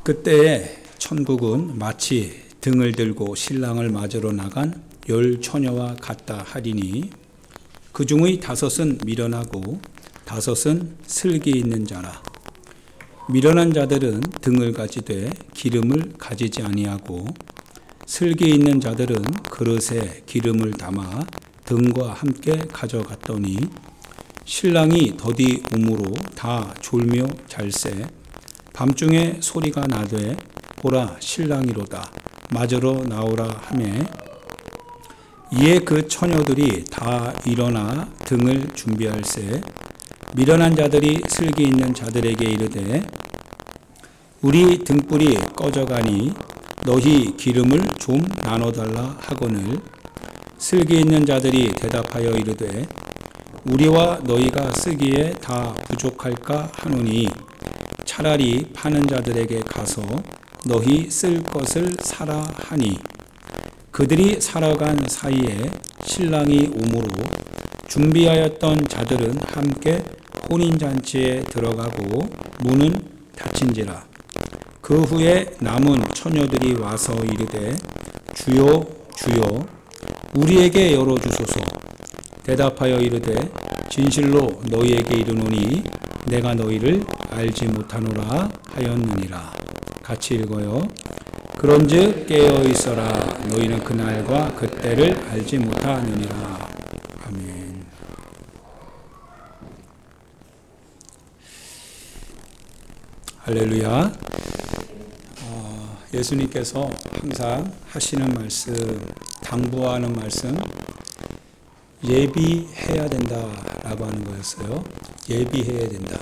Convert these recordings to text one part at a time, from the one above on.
그때에 천국은 마치 등을 들고 신랑을 맞으러 나간 10 처녀와 같다 하리니 그 중의 5은 미련하고 5은 슬기 있는 자라. 미련한 자들은 등을 가지되 기름을 가지지 아니하고 슬기 있는 자들은 그릇에 기름을 담아 등과 함께 가져갔더니 신랑이 더디 오므로 다 졸며 잘세 밤중에 소리가 나되 보라 신랑이로다 맞으러 나오라 하매 이에 그 처녀들이 다 일어나 등을 준비할세 미련한 자들이 슬기 있는 자들에게 이르되 우리 등불이 꺼져가니 너희 기름을 좀 나눠달라 하거늘 슬기 있는 자들이 대답하여 이르되 우리와 너희가 쓰기에 다 부족할까 하노니 차라리 파는 자들에게 가서 너희 쓸 것을 사라 하니 그들이 살아간 사이에 신랑이 오므로 준비하였던 자들은 함께 혼인잔치에 들어가고 문은 닫힌지라. 그 후에 남은 처녀들이 와서 이르되 주여 주여 우리에게 열어주소서. 대답하여 이르되 진실로 너희에게 이르노니 내가 너희를 알지 못하노라 하였느니라. 같이 읽어요. 그런즉 깨어있어라 너희는 그날과 그때를 알지 못하느니라. 아멘. 할렐루야. 예수님께서 항상 하시는 말씀, 당부하는 말씀, 예비해야 된다라고 하는 거였어요. 예비해야 된다.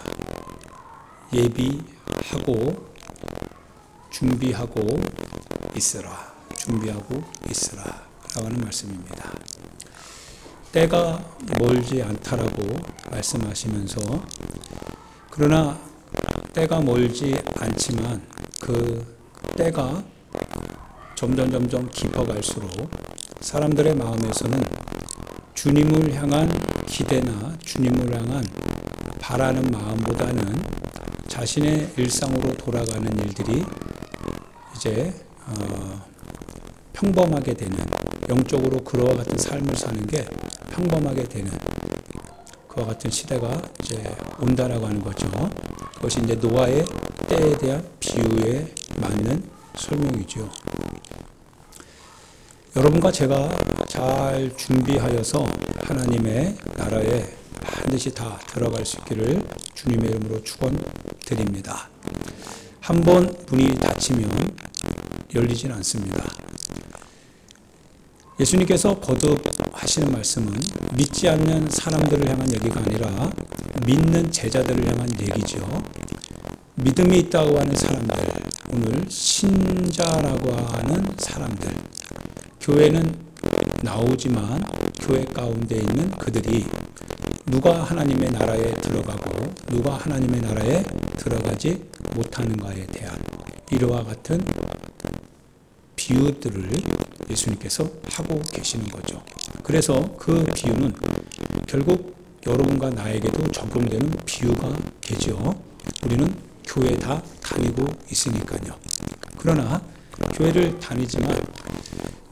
예비하고 준비하고 있으라. 준비하고 있으라. 라고 하는 말씀입니다. 때가 멀지 않다라고 말씀하시면서 그러나 때가 멀지 않지만 그 때가 점점 깊어갈수록 사람들의 마음에서는 주님을 향한 기대나 주님을 향한 바라는 마음보다는 자신의 일상으로 돌아가는 일들이 이제 평범하게 되는, 영적으로 그와 같은 삶을 사는 게 평범하게 되는 그와 같은 시대가 이제 온다라고 하는 거죠. 그것이 이제 노아의 때에 대한 비유에 맞는 설명이죠. 여러분과 제가 잘 준비하여서 하나님의 나라에 반드시 다 들어갈 수 있기를 주님의 이름으로 축원드립니다. 한번 문이 닫히면 열리진 않습니다. 예수님께서 거듭 하시는 말씀은 믿지 않는 사람들을 향한 얘기가 아니라 믿는 제자들을 향한 얘기죠. 믿음이 있다고 하는 사람들, 오늘 신자라고 하는 사람들, 교회는 나오지만 교회 가운데 있는 그들이 누가 하나님의 나라에 들어가고 누가 하나님의 나라에 들어가지 못하는가에 대한 이와 같은 비유들을 예수님께서 하고 계시는 거죠. 그래서 그 비유는 결국 여러분과 나에게도 적용되는 비유가 되죠. 우리는 교회 다 다니고 있으니까요. 그러나 교회를 다니지만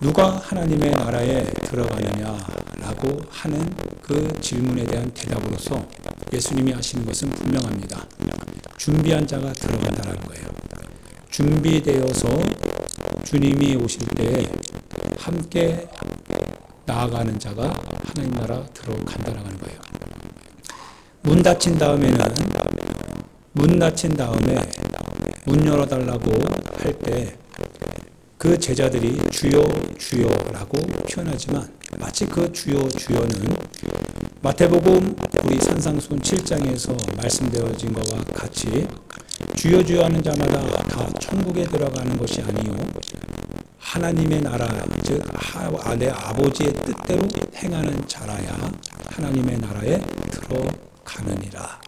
누가 하나님의 나라에 들어가느냐라고 하는 그 질문에 대한 대답으로서 예수님이 하시는 것은 분명합니다. 준비한 자가 들어간다는 거예요. 준비되어서 주님이 오실 때 함께 나아가는 자가 하나님 나라 들어간다는 거예요. 문 닫힌 다음에 문 열어달라고 할 때 그 제자들이 주여 주여라고 표현하지만 마치 그 주여 주여는 마태복음 우리 산상순 7장에서 말씀되어진 것과 같이 주여 주여 하는 자마다 다 천국에 들어가는 것이 아니요 하나님의 나라 즉 내 아버지의 뜻대로 행하는 자라야 하나님의 나라에 들어가느니라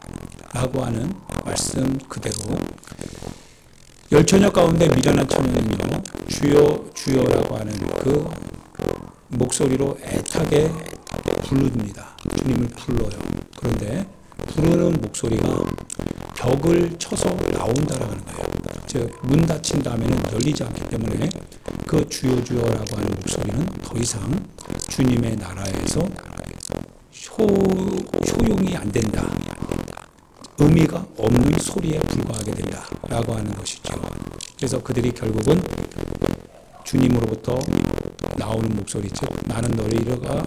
라고 하는 말씀 그대로 10처녀 가운데 미련한 처녀는요 주여 주여라고 하는 그 목소리로 애타게 부릅니다. 주님을 불러요. 그런데 부르는 목소리가 벽을 쳐서 나온다라는 거예요. 즉 문 닫힌 다음에는 열리지 않기 때문에 그 주여 주여라고 하는 목소리는 더 이상 주님의 나라에서 효용이 안 된다. 의미가 없는 소리에 불과하게 된다라고 하는 것이죠. 그래서 그들이 결국은 주님으로부터 나오는 목소리, 즉 나는 너희가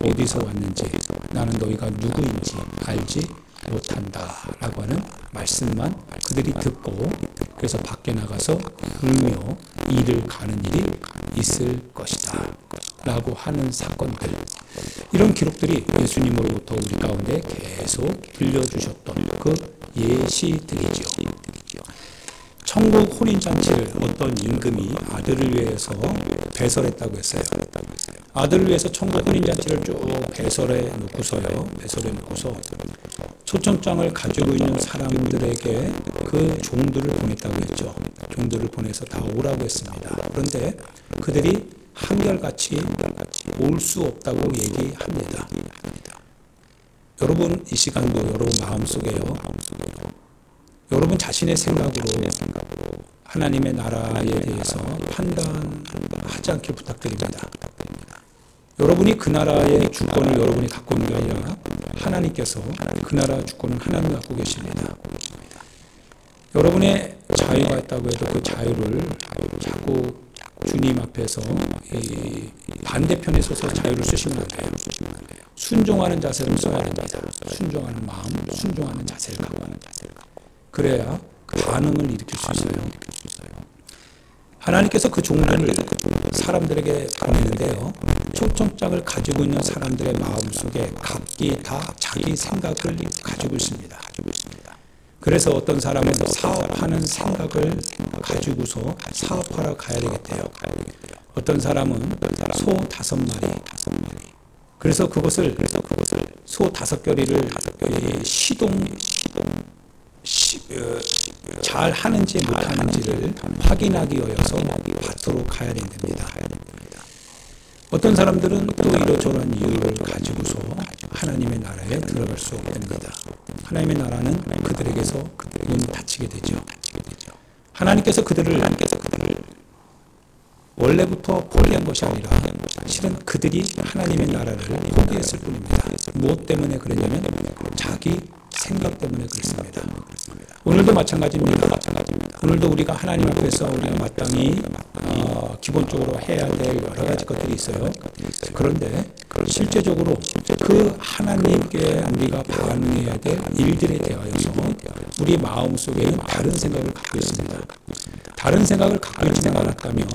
어디서 왔는지, 나는 너희가 누구인지 알지 못한다라고 하는 말씀만 그들이 듣고, 그래서 밖에 나가서 울며 이를 가는 일이 있을 것이다 라고 하는 사건들, 이런 기록들이 예수님으로부터 우리 가운데 계속 들려주셨던 그 예시들이죠. 천국 혼인잔치를 어떤 임금이 아들을 위해서 배설했다고 했어요. 아들을 위해서 천국 혼인잔치를 쭉 배설해 놓고서 초청장을 가지고 있는 사람들에게 그 종들을 보냈다고 했죠. 종들을 보내서 다 오라고 했습니다. 그런데 그들이 한결같이 올 수 없다고 얘기합니다. 여러분 이 시간도 여러분 마음속에요, 여러분 자신의 생각으로 하나님의 나라에 대해서 판단하지 않길 부탁드립니다. 여러분이 그 나라의 주권을 여러분이 갖고 있는 게 아니라 하나님께서 그 나라 주권은 하나님이 갖고 계십니다. 여러분의 자유가 있다고 해도 그 자유를 자꾸 주님 앞에서 이 반대편에 서서 자유를 쓰시면 안 돼요. 순종하는 자세를 써야 합니다. 순종하는 마음, 순종하는 자세를 갖고 하는 자세를. 그래야 반응을 일으킬 수 있어요. 하나님께서 그 종들을 사람들에게 보내는데요, 초청장을 가지고 있는 사람들의 마음속에 각기 다 자기 생각을 가지고 있습니다. 그래서 어떤 사람은 사업하는 생각을 가지고서 사업하러 가야 되겠대요. 어떤 사람은 소 5마리, 그래서 그것을 소 5겨리를 잘 하는지 못하는지를 확인하기 위해서 밭으로 가야 된답니다. 어떤 사람들은 또 이러저러한 이유를 가지고서 하나님의 나라에 들어갈 수 없게 됩니다. 하나님의 나라는 그들에게서 문이 닫히게 되죠. 하나님께서 그들을 원래부터 포기한 것이 아니라 실은 그들이 하나님의 나라를 포기했을 뿐입니다. 무엇 때문에 그랬냐면 자기 생각 때문에 그렇습니다. 오늘도 마찬가지입니다. 오늘도 우리가 하나님 앞에서 우리가 마땅히 기본적으로 해야 될 여러 가지 것들이 있어요. 그런데 실제적으로 그 하나님께 우리가 반응해야 될 일들에 대하여서 우리 마음속에는 다른 생각을 갖고 있습니다. 다른 생각을 갖고 있지 않았다면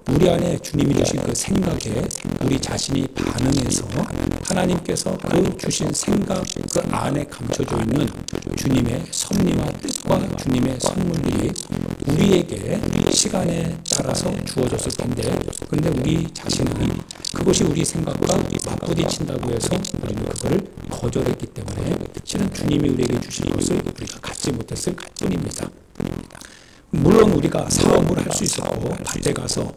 우리 안에 주님이 주신 그 생각에 우리 자신이 반응해서 하나님께서 그 주신 생각 그 안에 감춰져 있는 주님의 섭리와 뜻과 주님의 선물이 우리에게 시간에 따라서 주어졌을 텐데, 그런데 우리 자신은 그것이 우리 생각과 맞부딪힌다고 해서 우리는 그거를 거절했기 때문에 실은 주님이 우리에게 주신 것을 우리가 갖지 못했을 뿐입니다. 물론 우리가 사업을 할 수 있었고 밭에 가서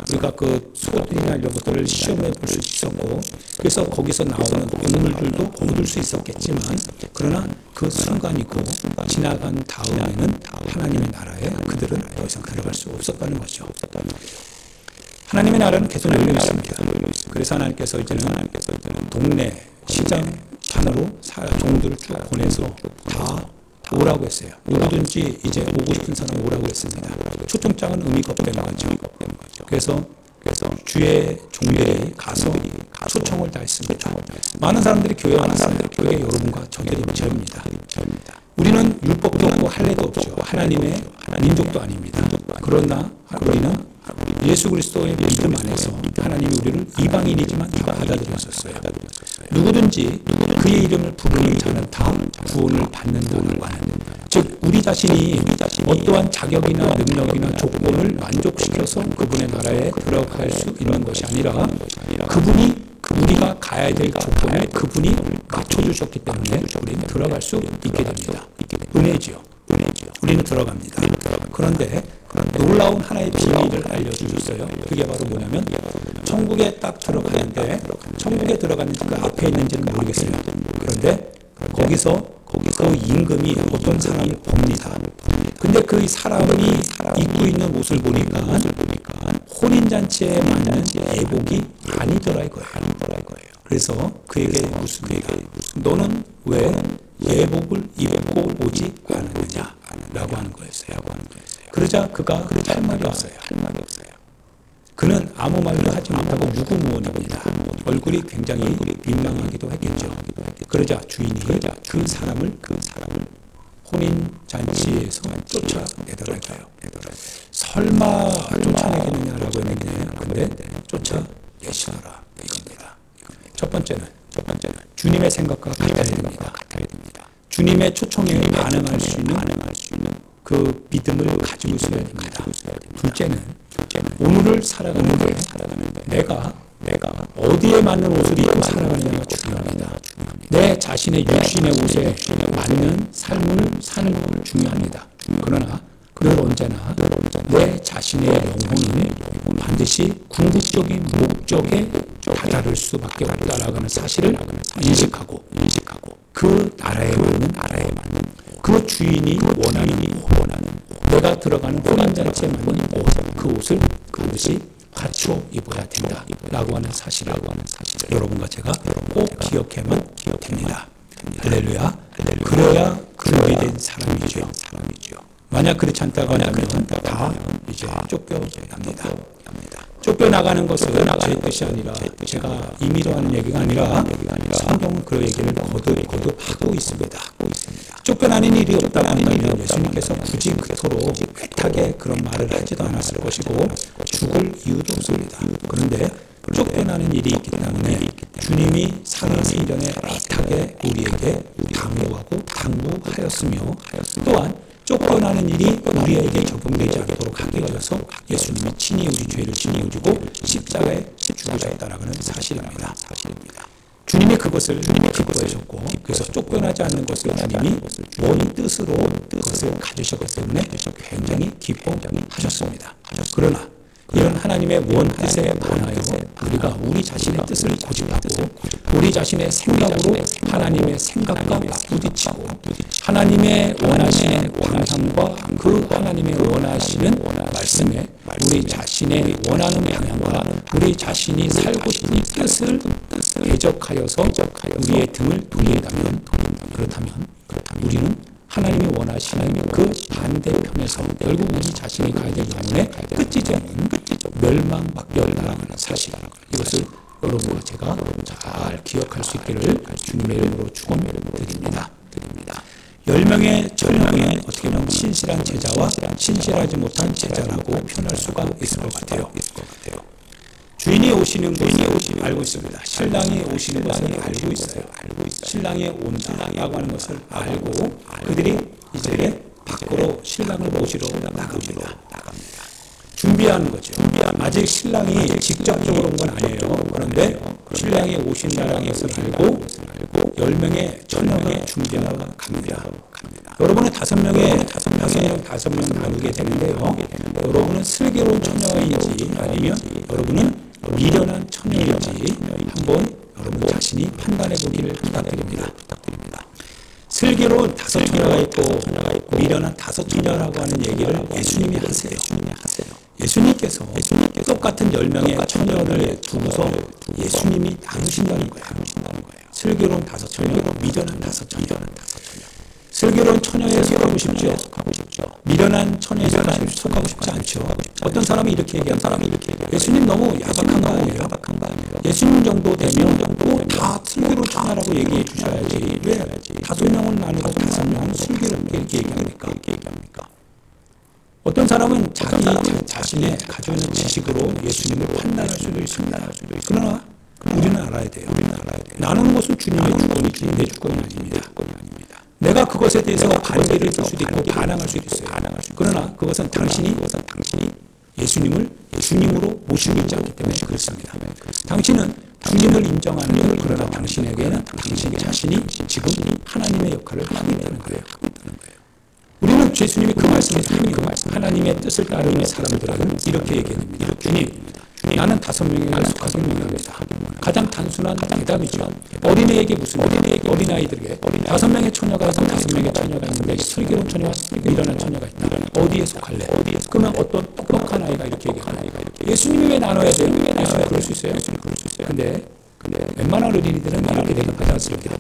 우리가 그 소들이나 이런 것들을 시험해 볼 수 있었고, 그래서 거기서 나오는 곡물들도 얻을 수 있었겠지만, 그러나 그 순간이고 지나간 다음에는 하나님의 나라에 그들은 더 이상 들어갈 수 없었다는 거죠. 하나님의 나라는 계속 열려 있습니다. 그래서 하나님께서 이제는 동네 시장판으로 종들을 쭉 보내서 다 오라고 했어요. 누구든지 이제 오고 싶은 사람 오라고 했습니다. 초청장은 의미가 없다는 거죠. 그래서 주의 종들이 가서 초청을 다 했습니다. 많은 사람들이 교회 와는 사람들이 교회 여러분과 저입니다. 우리는 율법도 없고 할례도 없죠. 하나님의 민족도 아닙니다. 그러나 우리는 예수 그리스도의 믿음 안에서 하나님이 우리를 이방인이지만 다 받아들였었어요. 누구든지 그의 이름을 부르는 자는 다 구원을 받는다는 것. 즉 우리 자신이 어떠한 자격이나 능력이나 조건을 만족시켜서 그분의 나라에 들어갈 수 있는 것이 아니라 그분이 우리가 가야 될 조건을 그분이 맞춰주셨기 때문에 우리는 들어갈 수 있게 됩니다. 은혜지요. 우리는 들어갑니다. 그런데 놀라운 하나의 비밀을 알려주셨어요. 그게 바로 뭐냐면 천국에 딱 들어가는데 천국에 들어가는지 그 앞에 있는지는 모르겠어요. 그런데 거기서 그 임금이 어떤 사람을 봅니다. 근데 그 사람이 입고 있는 옷을 보니까 혼인잔치에 맞는 예복이 아니더라 이거예요. 그래서 그에게 묻습니다. 너는 왜 예복을 입고 오지 않았느냐? 라고 하는 거였어요. 그러자 그가 할 말이 없어요. 그는 아무 말도 하지 못하고 무구무원입니다. 얼굴이 굉장히 민망하기도 했겠죠. 그러자 주인이 그 사람을 혼인잔치에서 쫓아내더라고요. 설마 쫓아내겠느냐라고 했는데 근데 쫓아내시더라 이겁니다. 첫 번째는 주님의 생각과 같아야 됩니다. 주님의 초청에 반응할 수 있는 그 믿음을 가지고 있어야 됩니다. 둘째는 오늘을 살아가는데 내가 어디에 맞는 옷을 입고 살아가느냐가 중요합니다. 내 자신의 육신의 옷에 맞는 삶을 사는 건 중요합니다. 그러나 늘 언제나 내 자신의 영혼은 반드시 궁극적인 목적에 다다를 수밖에 없다라고 하는 사실을 인식하고 그 나라에 맞는 그 주인이 원하는 내가 들어가는 혼인잔치에 맞는 그 옷을 반드시 갖추어 입어야 된다라고 하는 사실을 여러분과 제가 꼭 기억해만 됩니다. 할렐루야. 그래야 준비된 사람이죠. 만약 그렇지 않다고 하면 다 이제 쫓겨납니다. 쫓겨나가는 것은 제 뜻이 아니라 제가 임의로 하는 얘기가 아니라 성경은 그 얘기를 거듭 하고 있습니다. 쫓겨나는 일이 없다면 예수님께서 굳이 그토록 애타게 그런 말을 하지도 않았을 것이고 죽을 이유도 없습니다. 그런데 쫓겨나는 일이 있기 때문에 주님이 상해의 일련에 애타게 우리에게 강요하고 당부하였으며 또한 쫓겨나는 일이 우리에게 적용되지 않도록 하기 위해서 예수님이 친히 우리 죄를 지고 십자가에 죽으셨다라는 사실입니다. 주님이 그것을 기뻐하셨고 그래서 쫓겨나지 않는 것을 주님이 원의 뜻으로 그것을 가지셨기 때문에 굉장히 기뻐하셨습니다. 그러나 이런 하나님의 원 뜻에 반하여 우리가 우리 자신의 뜻을 고집하고 우리 자신의 생각으로 하나님의 생각과 부딪히고 하나님의 원하시는 방향과 그 하나님의 원하시는 말씀에 우리 자신의 원하는 방향과 우리 자신이 살고 싶은 뜻을 대적하여서 우리의 등을 돌린다면 그렇다면 우리는 하나님이 원하시는 그 반대편에서 결국 우리 자신이 가야 될 영혼의 끝지점은 멸망밖에 없다는 사실, 이것을 여러분과 제가 잘 기억할 수 있기를 주님의 이름으로 축원드립니다. 10명의 1000명의 어떻게 보면 신실한 제자와 신실하지 못한 제자라고 표현할 수가 있을 것 같아요. 주인이 오시는 것을 알고 있습니다. 신랑이 오시는 것을 알고 있어요. 신랑이 온다라고 하는 것을 알고 그들이 이제 밖으로 신랑을 모시러 나갑니다. 준비하는 거죠. 아직 신랑이 직접적으로 온 건 아니에요. 그런데 신랑이 오신다는 것을 알고 10명의 1000명의 준비하러 갑니다. 여러분은 5명을 나누게 되는데요. 여러분은 슬기로운 처녀인지 아니면 여러분은 미련한 처녀인지 한번 여러분 자신이 판단해 보기를 부탁드립니다. 슬기로운 5처녀가 있고 미련한 5처녀라고 하는 얘기를 예수님이 하세요. 예수님께서 똑같은 10명의 처녀를 두고서 예수님이 나누신다는 거예요. 슬기로운 5처녀, 미련한 5처녀. 슬기로운 처녀에 속하고 싶죠. 미련한 처녀에 속하고 싶지 않죠. 어떤 사람이 이렇게 얘기한 예수님 너무 야박한 거 아니에요? 예수님 정도 되면 다 슬기로운 처녀라고 얘기해 주셔야지. 왜 5명을 나누고 5명은 슬기롭게 얘기합니까? 어떤 사람은 자신의 가지고 있는 지식으로 예수님을 판단할 수도 있습니다. 그러나 우리는 알아야 돼요. 나누는 것은 주님의 주권이 내 주권이 아닙니다. 내가 그것에 대해서 반대를 들 수도 있고 반항할 수도 있어요. 그러나 그것은 당신이 예수님을 주님으로 모시고 있지 않기 때문에 그렇습니다. 당신은 주님을 인정하는 그러나 당신에게는 당신 자신이 지금 하나님의 역할을 하고 있다는 거예요. 우리는 예수님이 그 말씀에 하나님의 뜻을 따르는 사람들은 이렇게 얘기합니다. 주님, 나는 5명에 속하기를 원합니다. 가장 단순한 대답이죠. 어린애에게 무슨 어린아이들에게 5명의 처녀가 5명의 처녀가 있는데 슬기로운 처녀와 미련한 처녀가 있다. 어디에 속할래? 그러면 어떤 똑똑한 아이가 이렇게 얘기하나? 예수님이 왜 나눠야 돼요? 예수님 그럴 수 있어요. 근데 웬만한 어린이들은 이렇게 대답하지 않습니다.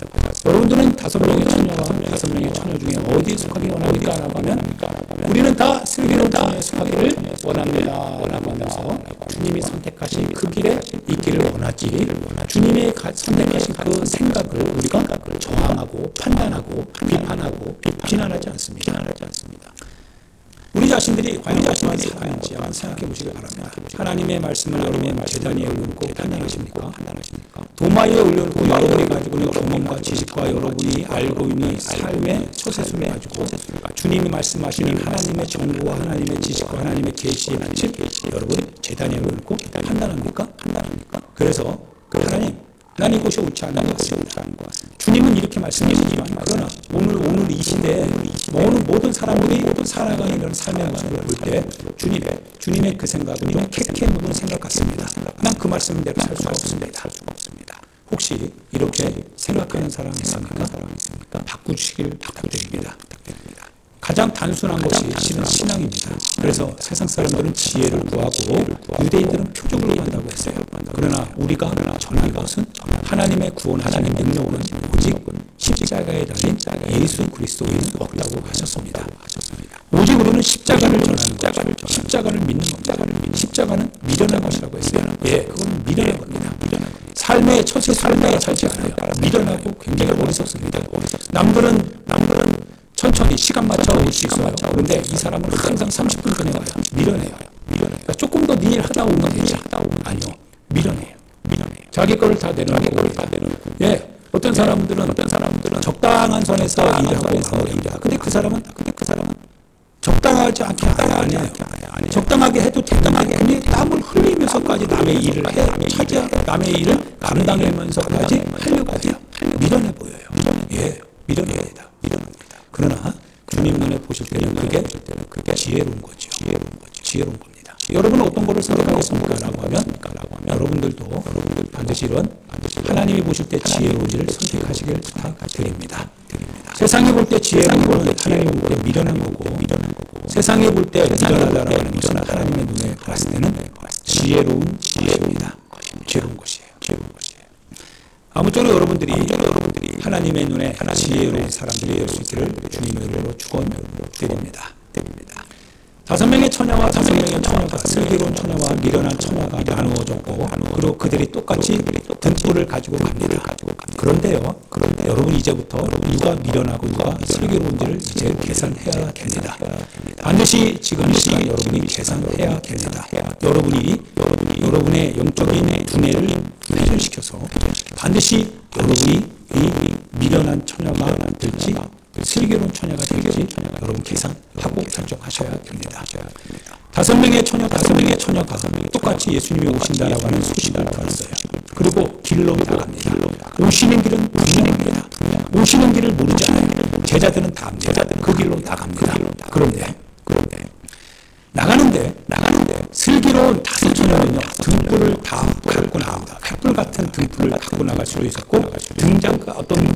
여러분들은 5명의 처녀와 5명의 처녀 중에 어디에 속하기 원합니까? 라고 하면 우리는 다 슬기로운 처녀에 속하기를 원합니다. 라고 하면서 주님이 선택하신 그 길에 있기를 원하지, 주님이 선택하신 그 생각을 우리가 저항하고 판단하고 비판하고 비난하지 않습니다. 우리 자신들이 과연 자신들이 하는지 한번 생각해 보시기 바랍니다. 하나님의 말씀을 여러분의 재단에 올려놓고 판단하십니까? 도마에 올려놓고 여러분이 가지고 있는 경험과 지식과 여러분이 알고 있는 삶의 처세술을 가지고 주님이 말씀하시는 하나님의 정보와 하나님의 지식과 하나님의 계시의 빛을 여러분 재단에 올려놓고 판단합니까? 그래서 하나님 이것이 옳지 않은 것 같습니다. 주님은 이렇게 말씀하시지만 그러나 오늘 이 시대에 모든 사람들이 살아가는 이런 삶의 모습을 볼 때 주님의 그 생각은 좀 캐캐 묻은 생각 같습니다. 난 그 말씀대로 살 수가 없습니다. 혹시 이렇게 생각하는 사람이 있습니까? 바꾸시길 부탁드립니다. 가장 단순한 것이 실은 신앙입니다. 그래서 세상 사람들은 지혜를 구하고 유대인들은 표적을 구한다고 했어요. 그러나 우리가 전한 것은 하나님의 구원, 하나님의 능력은 오직 십자가에 달린 예수 그리스도인 없다고 하셨습니다. 오직 우리는 십자가를 전하는 것, 십자가를 믿는 겁니다. 십자가는 미련한 것이라고 했어요. 그건 미련한 겁니다. 삶의 처세, 삶의 자체가 미련하고 굉장히 어리석습니다. 남들은 천천히 시간 맞춰 올 수 있어요. 그런데 이 사람은 항상 30분 전에 와요. 미련해요. 그러니까 조금 더 네 일 하다 오면 되지. 아니요. 미련해요. 자기 거를 다 내놓고. 어떤 사람들은 적당한 선에서 일을 하고 근데 그 사람은 적당하지 않게 안 해요. 적당하게 해도 되는데 땀을 흘리면서까지 남의 일을 남의 일을 감당하면서까지 하려고 해요. 미련해 보여요. 미련합니다. 그러나 주님 눈에 보실 때는 그게 지혜로운 거죠. 지혜로운 겁니다. 여러분은 어떤 거를 선택하겠습니까? 라고 하면 여러분들도 반드시 하나님이 보실 때 지혜로운지를 선택하시길 부탁드립니다. 세상이 볼 때 지혜로운 거는 하나님이 볼 때 미련한 거고 세상이 볼 때 미련하다라는 것은 하나님의 눈에 봤을 때는 지혜로운 것입니다. 지혜로운 것이에요. 아무쪼록 여러분들이 하나님의 눈에 지혜로운 사람들이 될 수 있기를 주님의 이름으로 축원드립니다. 5명의 처녀와 5명의 처녀가 슬기로운 처녀와 미련한 처녀가 나누어졌고 그리고 그들이 똑같이 등불을 가지고 갑니다. 그런데요, 여러분 이제부터 누가 미련하고 누가 슬기로운지를 이제 계산해야 됩니다. 반드시 지금 이 시간 여러분이 계산해야 됩니다. 여러분의 영적인 두뇌를 회전시켜서 반드시 여러분이 이 미련한 처녀가 될지 슬기로운 처녀가 될지 여러분 계산하고 결정하셔야 됩니다. 5명의 처녀가 똑같이 예수님이 오신다라고 하는 소식을 들었어요. 그리고 길로 나갑니다. 오시는 길은 분명합니다. 오시는 길을 모르지 않아요. 제자들은 다 압니다. 그 길로 나갑니다. 그런데 나가는데 슬기로운 5 처녀는요 등불을 다 갖고 나갑니다. 횃불 같은 등불을 갖고 나갈 수도 있었고 어떤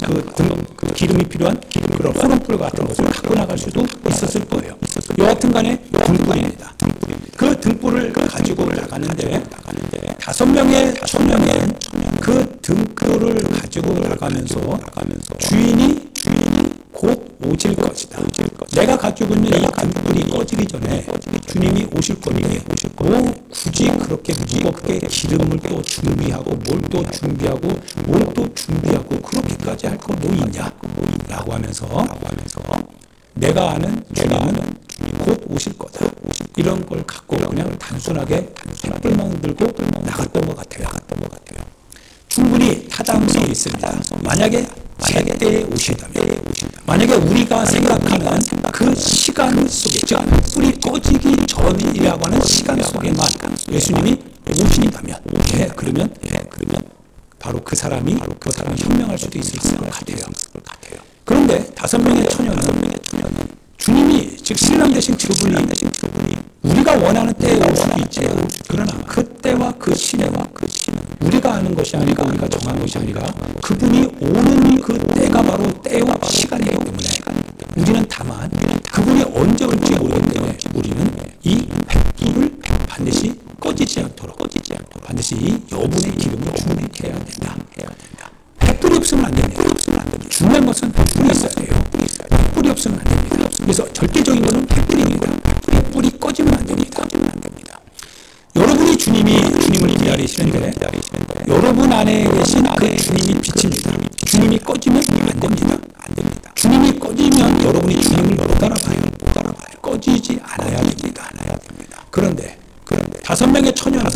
그 기름이 필요한 그런 호롱불 같은 것을 갖고 나갈 수도 있었을 거예요. 여하튼간에 등불입니다. 그 등불을 가지고 나가는데 5명의 처녀는 그 등불을 가지고 나가면서 주인이 곧 오실 것이다. 내가 가지고 있는 이 등불이 꺼지기 전에 주님이 오실 거니 굳이 그렇게 무겁게 기름을 또 준비하고 뭘 또 준비하고 그렇게까지 할 거 뭐 있냐 라고 하면서 내가 아는 주님은 곧 오실 거다. 이런 걸 갖고 그냥 단순하게 횃불만 들고 나갔던 것 같아요. 충분히 타당성이 있습니다. 만약에 제때에 오신다면, 만약에 우리가 생각하는 그 시간 속에, 즉 불이 꺼지기 전이라고 하는 시간 속에만 예수님이 오신다면, 그러면 바로 그 사람이 현명할 수도 있을 것 같아요. 그런데 5명의 처녀는 주님이 즉 신랑 되신 그분이 우리가 원하는 때에 올 수도 있지. 그러나 그때와 그 시내와 우리가 아는 것이 아니고 중요한 것이 아니라 그분이 오는 그 때가 바로 때와 시간이기 때문에 우리는 다만 그분이 언제 올지 모르기 때문에 우리는 이 횃불을 반드시 꺼지지 않도록 반드시 여분의 기름을 준비해야 된다. 횃불이 없으면 안 됩니다. 중요한 것은 횃불이 있어야 돼요. 횃불이 없으면 안 됩니다. 그래서 절대적인 것은 횃불입니다. 횃불이 꺼지면 안 됩니다. 여러분이 주님을 기다리시는데 여러분 안에 계신 그 주님이 빛입니다. 주님이 꺼지면 안 됩니다. 주님이 꺼지면 여러분이 주님을 못 따라가요. 꺼지지 않아야 됩니다. 그런데 5명의 처녀는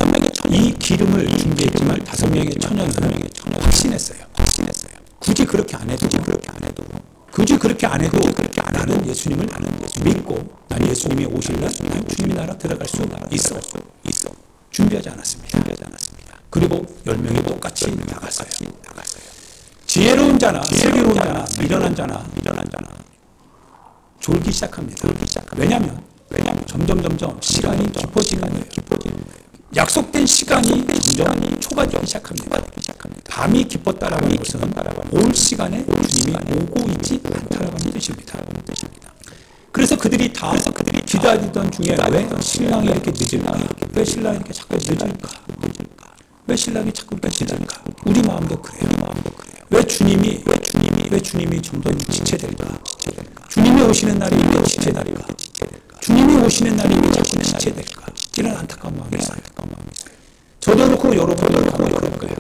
이 기름을 준비했지만 5명의 처녀는 확신했어요. 굳이 그렇게 안 해도 나는 예수님을 믿고 난 예수님이 오실 날 주님의 나라 들어갈 수 있어. 준비하지 않았습니다. 그리고 10명이 똑같이 나갔어요. 지혜로운 자나 슬기로운 자나 미련한 자나 졸기 시작합니다. 왜냐하면 점점 시간이 깊어지는 거예요. 약속된 시간이 점점 좁아지기 시작합니다. 밤이 깊었다라는 것은 올 시간에 주님이 오고 있지 않다라는 뜻입니다. 그래서 그들이 기다리던 중에 왜 신랑이 이렇게 늦을까? 왜 신랑이 이렇게 자꾸 늦을까? 왜 신랑이 자꾸 늦을까? 우리 마음도 그래요. 왜 주님이 점점 지체될까? 주님이 오시는 날이 왜 지체될까? 주님이 오시는 날이 왜 자꾸 지체될까? 이런 안타까운 마음이 있어요. 저도 그렇고 여러분도 그럴 거예요.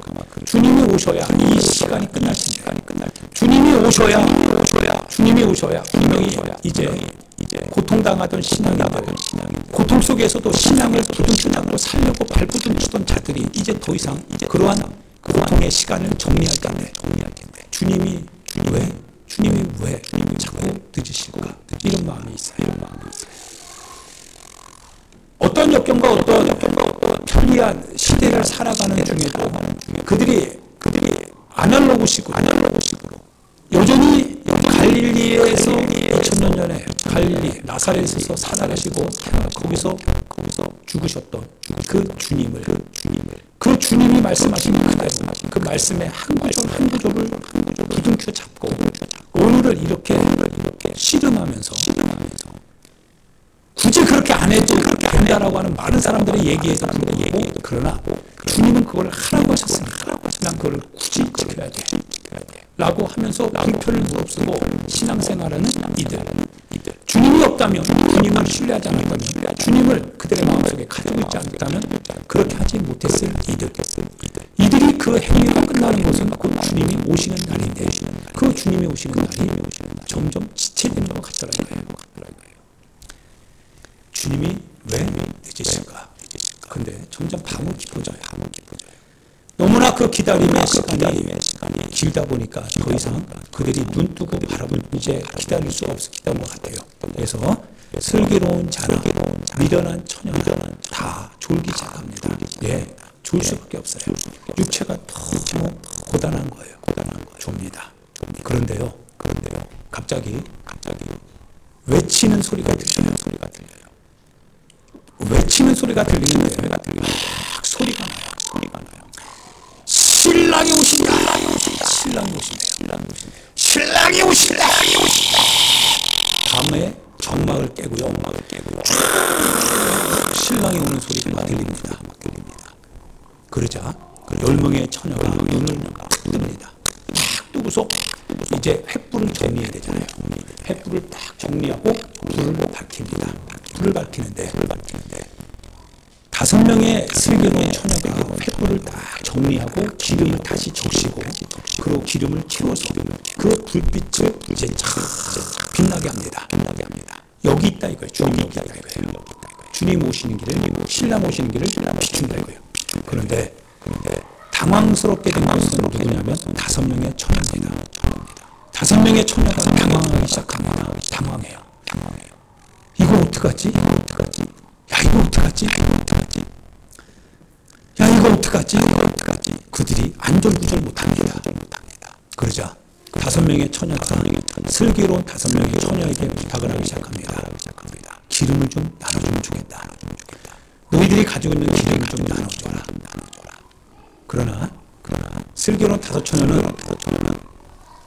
주님이 오셔야 이 시간이 끝나십니다. 주님이 오셔야 분명히 이제 고통당하던 신앙인들, 고통 속에서도 신앙을 부둥켜안고 살려고 발부둥치던 자들이 이제 더 이상 그러한 고통의 시간을 정리할 텐데 주님이 왜 자꾸 늦으실까? 이런 마음이 있어요. 어떤 역경과 어떤 편리한 시대를 살아가는 중에도 그들이 아날로그식으로 여전히 갈릴리에서 2000년 전에 갈릴리 나사렛에서 살아가시고 거기서 죽으셨던 그 주님이 말씀하시는 그 말씀의 한 구절을 부둥켜 잡고 오늘을 이렇게 씨름하면서 굳이 그렇게 안 해도 그렇게 된다라고 하는 많은 사람들의 얘기에서 그러나 주님은 그걸 하라고 하셨으니까 난 그걸 굳이 지켜야 돼 라고 하면서 불편함도 없고 신앙생활하는 이들 주님이 없다면 주님을 신뢰하지 않았다면 주님을 그들의 마음속에 가지고 있지 않았다면 그렇게 하지 못했을 이들이 그 행위가 끝나는 것은 그 주님이 오시는 날인데 그 주님이 오시는 날이 점점 지체되는 것 같더라고요. 주님이 왜 늦으실까? 근데 점점 밤은 깊어져요. 너무나 그 기다림의 시간이 길다 보니까 더 이상 그들이 눈 뜨고 바라보는 이제 기다릴 수 없었던 것 같아요. 그래서 슬기로운 자나 미련한 처녀 다 졸기 시작합니다. 졸 수밖에 없어요. 육체가 너무 고단한 거예요. 좁니다. 그런데요. 갑자기 외치는 소리가 들려요. 외치는 소리가 들리는데 막 소리가 나요. 신랑이 오신다. 밤에 정막을 깨고요. 신랑이 오는 소리가 들립니다. 그러자 10명의 처녀가 눈을 딱 뜹니다. 딱 뜨고서 이제 횃불을 정리해야 되잖아요. 횃불을 딱 정리하고 불을 밝힙니다. 불을 밝히는데 5명의 슬기로운 처녀가 횃불을 딱 정리하고 기름을 다시 적시고 그리고 기름을 채워서 그 불빛을 이제 쫙 빛나게 합니다. 여기 있다 이거예요. 주님이 있다 이거예요. 주님 오시는 길을 신랑 오시는 길을 비춘다 이거예요. 그런데 당황스럽게 된 것은 누구냐면 5명의 처녀입니다. 5명의 처녀가 당황하기 시작합니다. 당황해요. 이거 어떡하지? 야 이거 어떡하지? 그들이 안절부절 못합니다. 그러자 5명의 처녀가 슬기로운 5명의 처녀에게 부탁을 하기 시작합니다. 기름을 좀 나눠주면 좋겠다. 너희들이 가지고 있는 기름을 좀 나눠줘라. 그러나 슬기로운 다섯 처녀는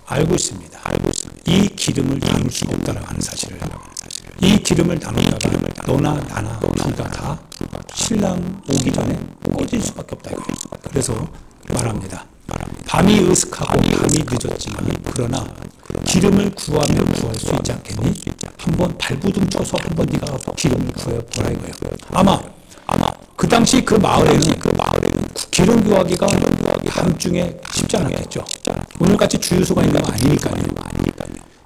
알고 있습니다. 이 기름을 나눌 수 없다라고 하는 사실을. 이 기름을 나누다가 너나 나나 둘 다 신랑 오기 전에 꺼질 수밖에 없다 이거예요. 그래서 말합니다. 밤이 으슥하고 밤이 늦었지만 그러나 기름을 구하면 구할 수 있지 않겠니? 한번 발부둥 쳐서 한번 네가 기름을 구해보라 이거예요. 아마 그 당시 그 마을에는 기름 구하기가 함중에 쉽지 않았겠죠. 오늘같이 주유소가 있는 거 아니니까요.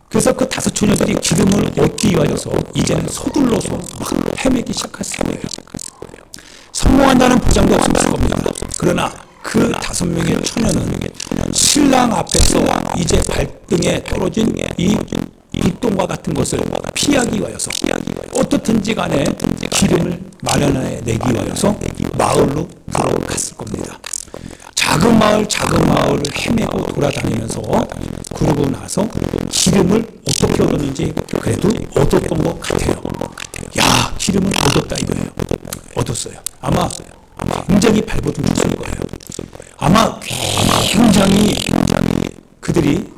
그래서 그 다섯 처녀들이 기름을 얻기 위하여서 이제는 서둘러서 막 헤매기 시작했을 거예요. 성공한다는 보장도 없을 겁니다. 그러나 그 다섯 명의 처녀는 신랑 앞에서 이제 발등에 떨어진 이 불똥과 같은 것을 피하기 위하여서 어떻든지 간에 기름을 마련해 내기 위하여서 마을로 들어갔을 겁니다. 작은 마을을 헤매고 돌아다니면서 그러고 나서 기름을 어떻게 얻었는지 그래도 얻었던 것 같아요. 야, 기름을 얻었다 이거예요. 얻었어요. 아마 굉장히 발버둥 쳤을 거예요. 아마 굉장히 그들이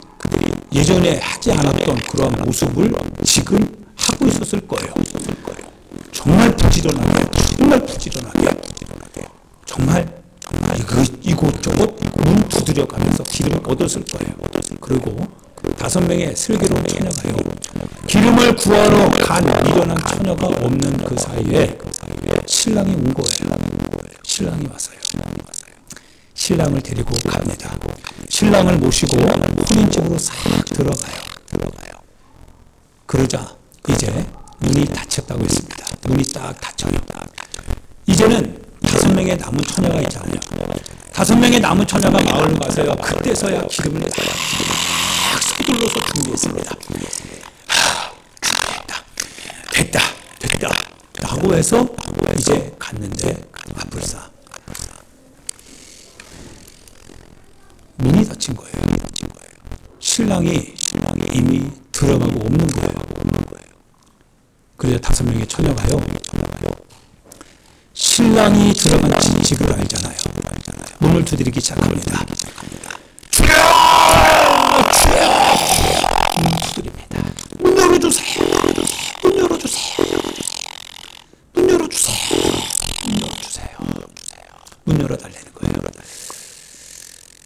예전에 하지 않았던 그런 모습을 지금 하고 있었을 거예요. 정말 부지런하게 정말 이곳저곳 문 두드려가면서 기름을 얻었을 거예요. 그리고 다섯 명의 슬기로운 처녀가요. 기름을 구하러 간 미련한 처녀가 없는 그 사이에 신랑이 온 거예요. 신랑이 왔어요. 신랑을 데리고 갑니다. 신랑을 모시고 혼인집으로 싹 들어가요. 그러자 이제 문이 닫혔다고 했습니다. 문이 딱 닫혀요. 이제는 다섯 명의 남은 처녀가 있잖아요. 다섯 명의 남은 처녀가 마을로 가서요. 그때서야 기름을 딱 서둘러서 준비했습니다. 됐다 라고 해서 이제 갔는데 아뿔싸 문이 닫힌 거예요. 신랑이 이미 들어가고 없는 거예요. 그래서 다섯 명의 처녀가요. 신랑이 들어간 집을 알잖아요. 문을 두드리기 시작합니다. 주여! 문 두드립니다. 문 열어주세요. 문 열어달라는 거예요.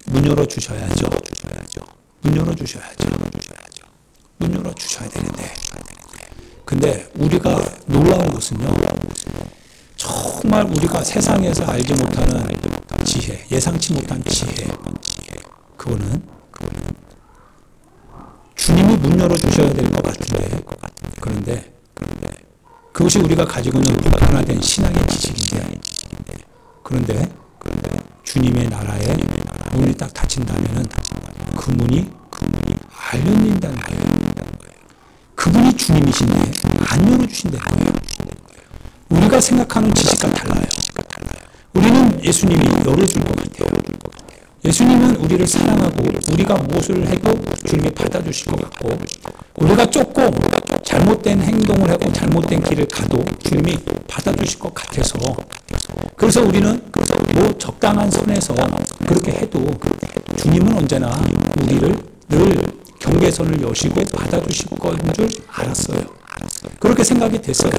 문 열어주셔야죠. 문 열어주셔야 되는데. 근데 우리가 놀라운 것은요. 정말 우리가 세상에서 알지 못하는 지혜, 예상치 못한 지혜. 그거는 주님이 문 열어주셔야 될 것 같은데. 그런데 그것이 우리가 가지고 있는 보편화된 신앙의 지식인데. 그런데 주님의 나라에 문이 딱 닫힌다면은 그 문이 안 열린다는 거예요. 그분이 주님이신데 안 열어주신다는 거예요. 우리가 생각하는 지식과 달라요. 우리는 예수님이 열어줄 것 같아요. 예수님은 우리를 사랑하고 우리가 무엇을 해도 주님이 받아주실 것 같고 우리가 조금 잘못된 행동을 하고 잘못된 길을 가도 주님이 받아주실 것 같아서 그래서 우리는 뭐 적당한 선에서 그렇게 해도 주님은 언제나 우리를 늘 경계선을 여시고 받아주실 것인 줄 알았어요. 그렇게 생각이 됐어요.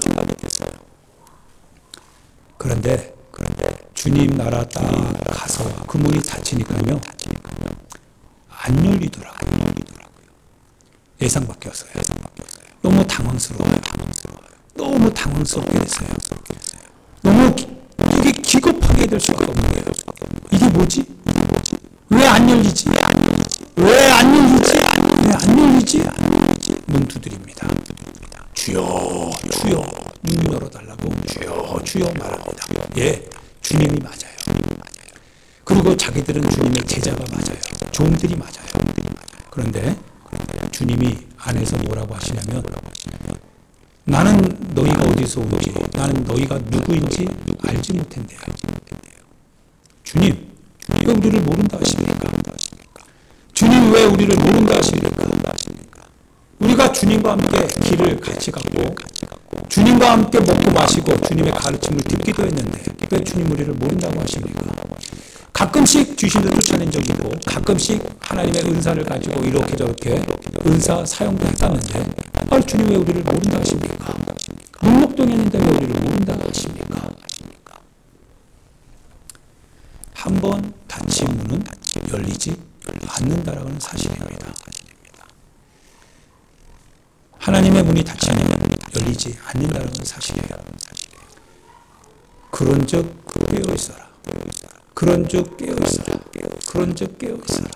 그런데 주님 나라 딱 가서 그 문이 닫히니까요. 안 열리더라고요. 예상 바뀌었어요. 너무 당황스러워요. 너무 당황스럽게 됐어요. 너무 되게 기겁하게 될 수가 없는 거예요. 이게 뭐지? 왜 안 열리지? 문 두드립니다. 주여 문 열어달라고 주여 말합니다. 예, 주님이 맞아요. 그리고 자기들은 주님의 제자가 맞아요. 종들이 맞아요. 그런데 주님이 안에서 뭐라고 하시냐면 나는 너희가 어디서 오는지 나는 너희가 누구인지 알지 못했는데 주님 왜 우리를 모른다 하십니까? 주님 왜 우리를 모른다 하십니까? 우리가 주님과 함께 길을 같이 갔고 주님과 함께 먹고 마시고 주님의 가르침을 듣기도 했는데 왜 주님 우리를 모른다고 하십니까? 가끔씩 귀신도 쫓아낸 적이 있고 가끔씩 하나님의 은사를 가지고 이렇게 저렇게 은사 사용도 했었는데 주님 왜 우리를 모른다 하십니까? 문목동에 있는데 왜 우리를 모른다 하십니까? 한번 닫힌 문은 열리지 않는다라는 사실입니다. 하나님의 문이 닫히면 열리지 않는다는 사실이에요. 그런즉 깨어 있어라. 그런즉 깨어 있어라. 그런즉 깨어 있어라.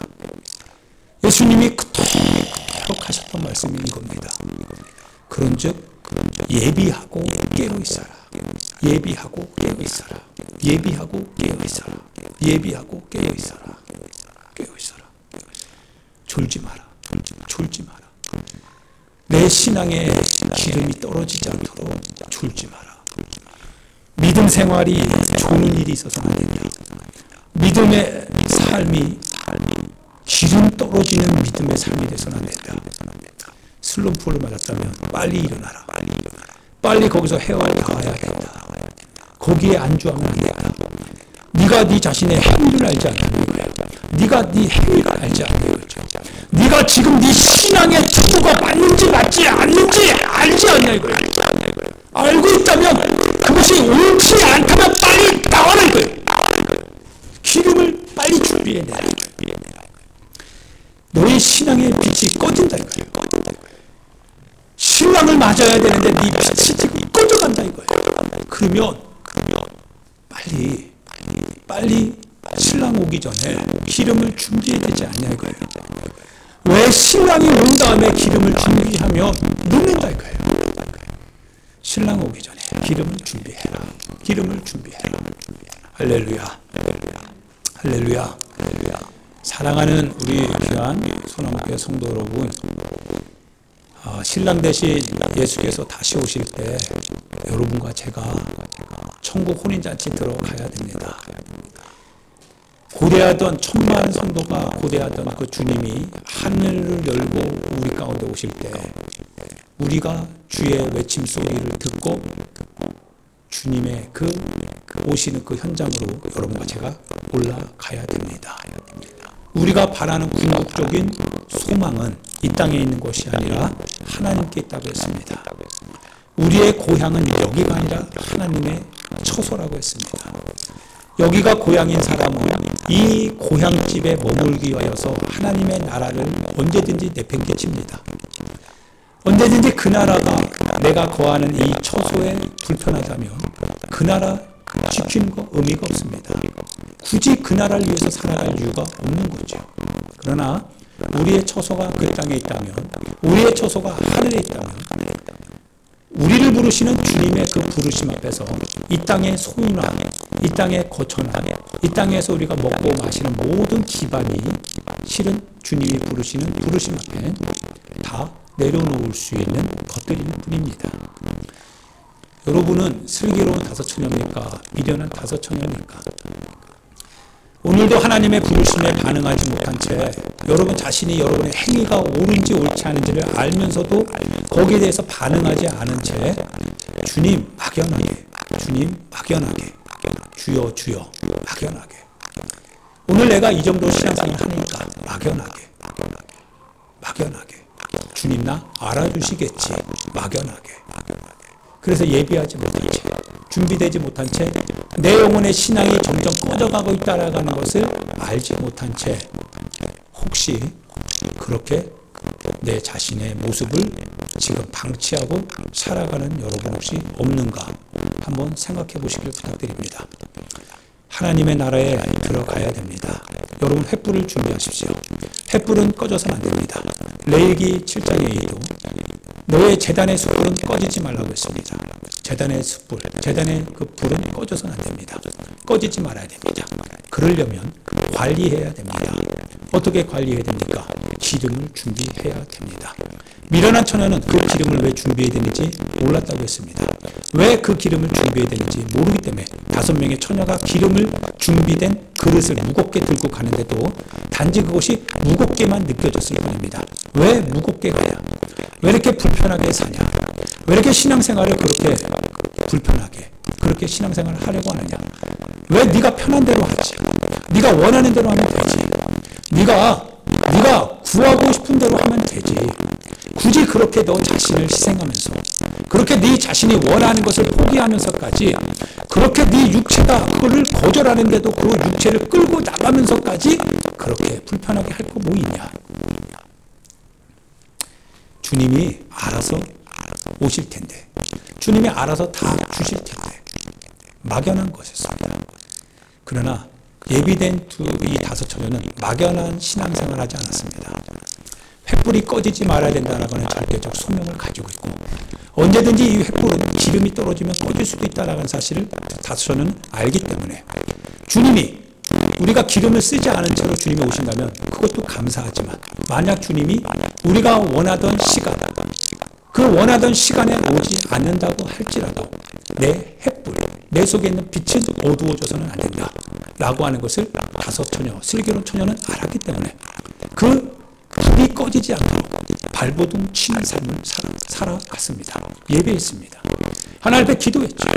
예수님이 그토록 하셨던 말씀이 이겁니다. 그런즉 예비하고 깨어 있어라. 예비하고 깨어 있어라. 예비하고 깨어 있어라. 예비하고 깨어 있어라. 깨어 있어라. 졸지 마라. 졸지 마라. 내 신앙에 기름이 떨어지지 않도록 졸지 마라. 믿음 생활이 좋은 일이 있어서는 안 된다. 믿음의 삶이 기름 떨어지는 믿음의 삶이 돼서는 안 된다. 슬럼프를 맞았다면 빨리 일어나라. 빨리 거기서 헤어나와야 된다. 거기에 안주하면 안 된다. 네가 네 자신의 행위를 알지 않는 거야. 네가 네 행위를 알지 않는 거죠. 네가 지금 네 신앙의 투구가 맞는지 맞지 않는지 알지 않냐 이거야. 알고 있다면 그것이 옳지 않다면 빨리 나와라 이거야. 기름을 빨리 준비해내라. 너의 신앙의 빛이 꺼진다 이거야. 신랑을 맞아야 되는데 네 빛이 지금 꺼져간다 이거야. 그러면 빨리 신랑 오기 전에 기름을 준비해야 되지 않냐 이거예요. 왜 신랑이 온 다음에 기름을 준비하면 늦는다 이거예요. 신랑 오기 전에 기름을 준비해라. 기름을 준비해라. 할렐루야. 할렐루야. 사랑하는 우리 귀한 소나무교회 성도 여러분, 신랑 대신 예수께서 다시 오실 때 여러분과 제가 천국 혼인잔치 들어가야 됩니다. 고대하던 천만 성도가 고대하던 그 주님이 하늘을 열고 우리 가운데 오실 때 우리가 주의 외침 소리를 듣고 주님의 그 오시는 그 현장으로 여러분과 제가 올라가야 됩니다. 우리가 바라는 궁극적인 소망은 이 땅에 있는 것이 아니라 하나님께 있다고 했습니다. 우리의 고향은 여기가 아니라 하나님의 처소라고 했습니다. 여기가 고향인 사람은 이 고향집에 머물기 위하여서 하나님의 나라를 언제든지 내팽개칩니다. 언제든지 그 나라가 내가 거하는 이 처소에 불편하다면 그 나라 지키는 거 의미가 없습니다. 굳이 그 나라를 위해서 살아갈 이유가 없는 거죠. 그러나 우리의 처소가 그 땅에 있다면, 우리의 처소가 하늘에 있다면, 우리를 부르시는 주님의 그 부르심 앞에서 이 땅의 소유나 이 땅의 거처나 이 땅에서 우리가 먹고 마시는 모든 기반이 실은 주님이 부르시는 부르심 앞에 다 내려놓을 수 있는 것들일 뿐입니다. 여러분은 슬기로운 다섯처녀입니까? 미련한 다섯처녀입니까? 오늘도 하나님의 부르심에 반응하지 못한 채 여러분 자신이 여러분의 행위가 옳은지 옳지 않은지를 알면서도 거기에 대해서 반응하지 않은 채 주님 막연하게, 주님 막연하게, 주여 주여 막연하게, 오늘 내가 이 정도 신앙생활 하니까 막연하게 주님 나 알아주시겠지 막연하게, 그래서 예비하지 못한 채, 준비되지 못한 채, 내 영혼의 신앙이 점점 꺼져가고 있다라는 것을 알지 못한 채 혹시 그렇게 내 자신의 모습을 지금 방치하고 살아가는 여러분 혹시 없는가 한번 생각해 보시길 부탁드립니다. 하나님의 나라에 들어가야 됩니다. 여러분 횃불을 준비하십시오. 횃불은 꺼져서는 안 됩니다. 레위기 7장에도 너의 제단의 숯불은 꺼지지 말라고 했습니다. 제단의 숯불, 제단의 그 불은 꺼져서는 안 됩니다. 꺼지지 말아야 됩니다. 그러려면 관리해야 됩니다. 어떻게 관리해야 됩니까? 기름을 준비해야 됩니다. 미련한 처녀는 그 기름을 왜 준비해야 되는지 몰랐다고 했습니다. 왜 그 기름을 준비해야 되는지 모르기 때문에 5명의 처녀가 기름을 준비된 그릇을 무겁게 들고 가는데도 단지 그것이 무겁게만 느껴졌을 뿐입니다. 왜 무겁게 가냐? 왜 이렇게 불편하게 사냐? 왜 이렇게 신앙생활을 그렇게 불편하게 그렇게 신앙생활을 하려고 하느냐? 왜 네가 편한 대로 하지? 네가 원하는 대로 하면 되지. 네가 구하고 싶은 대로 하면 되지. 굳이 그렇게 너 자신을 희생하면서, 그렇게 네 자신이 원하는 것을 포기하면서까지, 그렇게 네 육체가 그거를 거절하는데도 그 육체를 끌고 나가면서까지 그렇게 불편하게 할 거 뭐 있냐. 주님이 알아서 오실 텐데, 주님이 알아서 다 주실 텐데, 막연한 것에서. 그러나 예비된 이 다섯 처녀는 막연한 신앙생활을 하지 않았습니다. 횃불이 꺼지지 말아야 된다라고 하는 절대적 소명을 가지고 있고, 언제든지 이 횃불은 기름이 떨어지면 꺼질 수도 있다라는 사실을 다섯 처녀는 알기 때문에, 주님이 우리가 기름을 쓰지 않은 채로 주님이 오신다면 그것도 감사하지만, 만약 주님이 우리가 원하던 시간, 그 원하던 시간에 오지 않는다고 할지라도 내 횃불, 내 속에 있는 빛은 어두워져서는 안 된다 라고 하는 것을 다섯 처녀, 슬기로운 처녀는 알았기 때문에 그 불이 꺼지지 않도록 발버둥 치는 삶을 살아갔습니다. 예배했습니다. 하나님 앞에 기도했죠.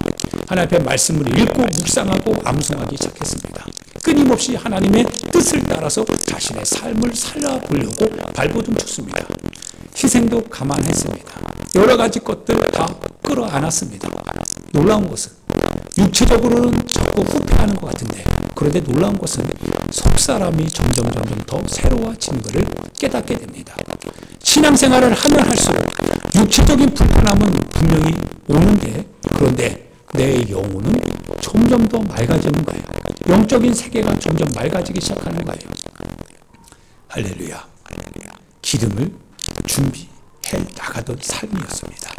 하나님 앞에 말씀을 읽고 묵상하고 암송하기 시작했습니다. 끊임없이 하나님의 뜻을 따라서 자신의 삶을 살아보려고 발버둥 쳤습니다. 희생도 감안했습니다. 여러 가지 것들 다 끌어안았습니다. 놀라운 것은 육체적으로는 자꾸 후퇴하는 것 같은데, 그런데 놀라운 것은 속사람이 점점 더 새로워지는 것을 깨닫게 됩니다. 신앙생활을 하면 할수록 육체적인 불편함은 분명히 오는데, 그런데 내 영혼은 점점 더 맑아지는 거예요. 영적인 세계가 점점 맑아지기 시작하는 거예요. 할렐루야. 기름을 준비해 나가던 삶이었습니다.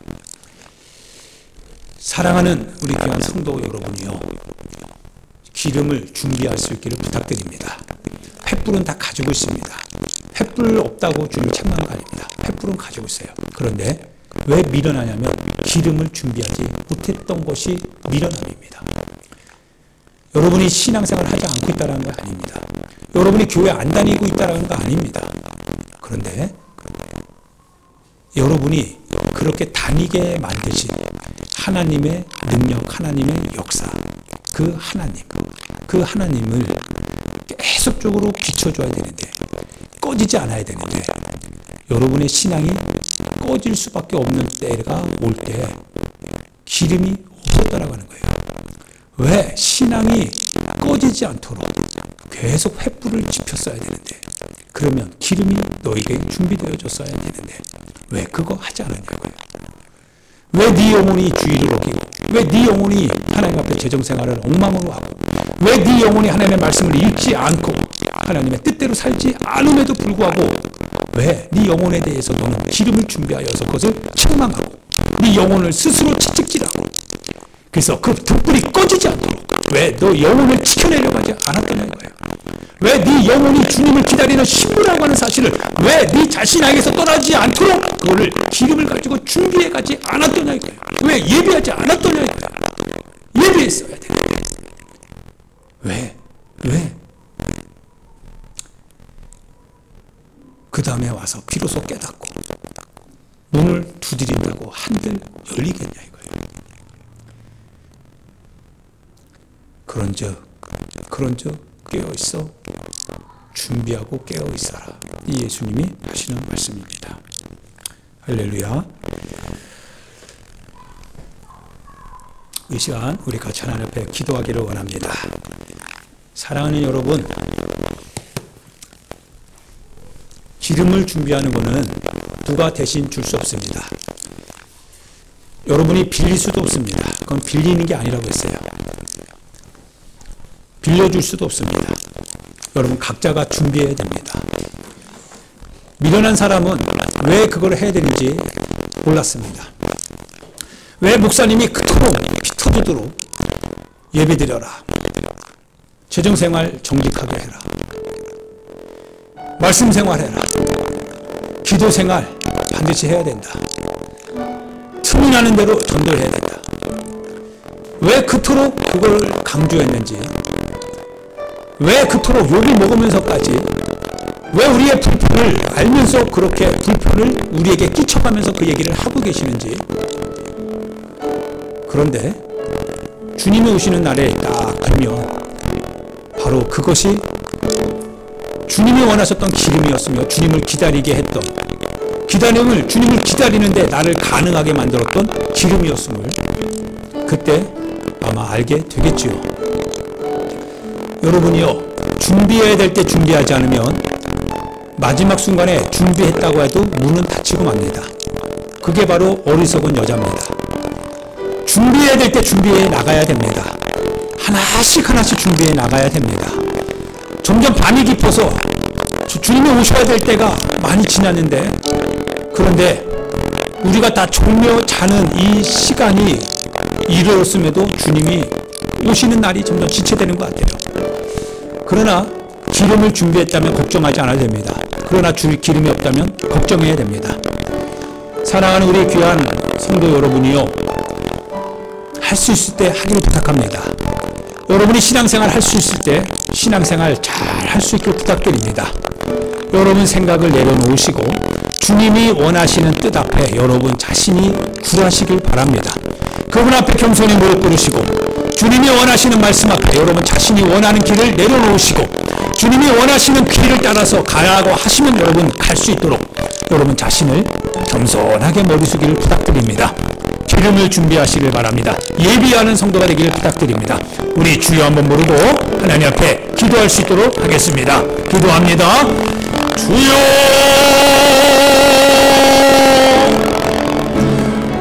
사랑하는 우리 귀한 성도 여러분이요, 기름을 준비할 수 있기를 부탁드립니다. 횃불은 다 가지고 있습니다. 횃불 없다고 주님 책망한 거 아닙니다. 횃불은 가지고 있어요. 그런데 왜 미련하냐면 기름을 준비하지 못했던 것이 미련함입니다. 여러분이 신앙생활을 하지 않고 있다는 거 아닙니다. 여러분이 교회 안 다니고 있다는 거 아닙니다. 그런데 여러분이 그렇게 다니게 만드신 하나님의 능력, 하나님의 역사, 그 하나님을 계속적으로 비춰줘야 되는데, 꺼지지 않아야 되는데, 여러분의 신앙이 꺼질 수밖에 없는 때가 올 때 기름이 없었다라고 하는 거예요. 왜? 신앙이 꺼지지 않도록 계속 횃불을 지폈어야 되는데, 그러면 기름이 너에게 준비되어졌어야 되는데 왜 그거 하지 않았냐고요. 왜 네 영혼이 주의를 어기고, 왜 네 영혼이 하나님 앞에 재정생활을 엉망으로 하고, 왜 네 영혼이 하나님의 말씀을 읽지 않고 하나님의 뜻대로 살지 않음에도 불구하고 왜 네 영혼에 대해서 너는 기름을 준비하여서 그것을 책망하고 네 영혼을 스스로 채찍질하고, 그래서 그 등불이 꺼지지 않도록 왜 너 영혼을 지켜내려고 하지 않았더냐는 거예요. 왜 네 영혼이 주님을 기다리는 신부라고 하는 사실을 왜 네 자신에게서 떠나지 않도록 그거를 기름을 가지고 준비해 가지 않았더냐는 거예요. 왜 예배하지 않았더냐는 거예요. 예배했어야 돼요. 왜? 그 다음에 와서 비로소 깨닫고 문을 두드린다고 한들 열리겠냐 이거예요. 그런즉 깨어있어 준비하고 깨어있어라. 이 예수님이 하시는 말씀입니다. 할렐루야. 이 시간 우리 같이 하나님 앞에 기도하기를 원합니다. 사랑하는 여러분, 기름을 준비하는 것은 누가 대신 줄 수 없습니다. 여러분이 빌릴 수도 없습니다. 그건 빌리는 게 아니라고 했어요. 빌려줄 수도 없습니다. 여러분 각자가 준비해야 됩니다. 미련한 사람은 왜 그걸 해야 되는지 몰랐습니다. 왜 목사님이 그토록 피 터지도록 예배드려라, 재정생활 정직하게 해라, 말씀생활해라, 기도생활 반드시 해야 된다, 틈이 나는 대로 전도해야 된다, 왜 그토록 그걸 강조했는지, 왜 그토록 욕을 먹으면서까지, 왜 우리의 불편을 알면서 그렇게 불편을 우리에게 끼쳐가면서 그 얘기를 하고 계시는지. 그런데 주님이 오시는 날에 딱 되면 바로 그것이 주님이 원하셨던 기름이었으며 주님을 기다리게 했던, 주님을 기다리는데 나를 가능하게 만들었던 기름이었음을 그때 아마 알게 되겠지요. 여러분이요, 준비해야 될 때 준비하지 않으면 마지막 순간에 준비했다고 해도 문은 닫히고 맙니다. 그게 바로 어리석은 여자입니다. 준비해야 될 때 준비해 나가야 됩니다. 하나씩 준비해 나가야 됩니다. 점점 밤이 깊어서 주님이 오셔야 될 때가 많이 지났는데, 그런데 우리가 다 졸며 자는 이 시간이 이르렀음에도 주님이 오시는 날이 점점 지체되는 것 같아요. 그러나 기름을 준비했다면 걱정하지 않아도 됩니다. 그러나 기름이 없다면 걱정해야 됩니다. 사랑하는 우리 귀한 성도 여러분이요, 할 수 있을 때 하기를 부탁합니다. 여러분이 신앙생활 할 수 있을 때 신앙생활 잘 할 수 있게 부탁드립니다. 여러분 생각을 내려놓으시고 주님이 원하시는 뜻 앞에 여러분 자신이 굴하시길 바랍니다. 그분 앞에 겸손히 무릎 꿇으시고 주님이 원하시는 말씀 앞에 여러분 자신이 원하는 길을 내려놓으시고 주님이 원하시는 길을 따라서 가라고 하시면 여러분 갈 수 있도록 여러분 자신을 겸손하게 머리 숙이를 부탁드립니다. 기름을 준비하시길 바랍니다. 예비하는 성도가 되기를 부탁드립니다. 우리 주여 한번 부르고 하나님 앞에 기도할 수 있도록 하겠습니다. 기도합니다. 주여,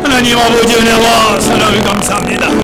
하나님 아버지 은혜와 사랑을 감사합니다.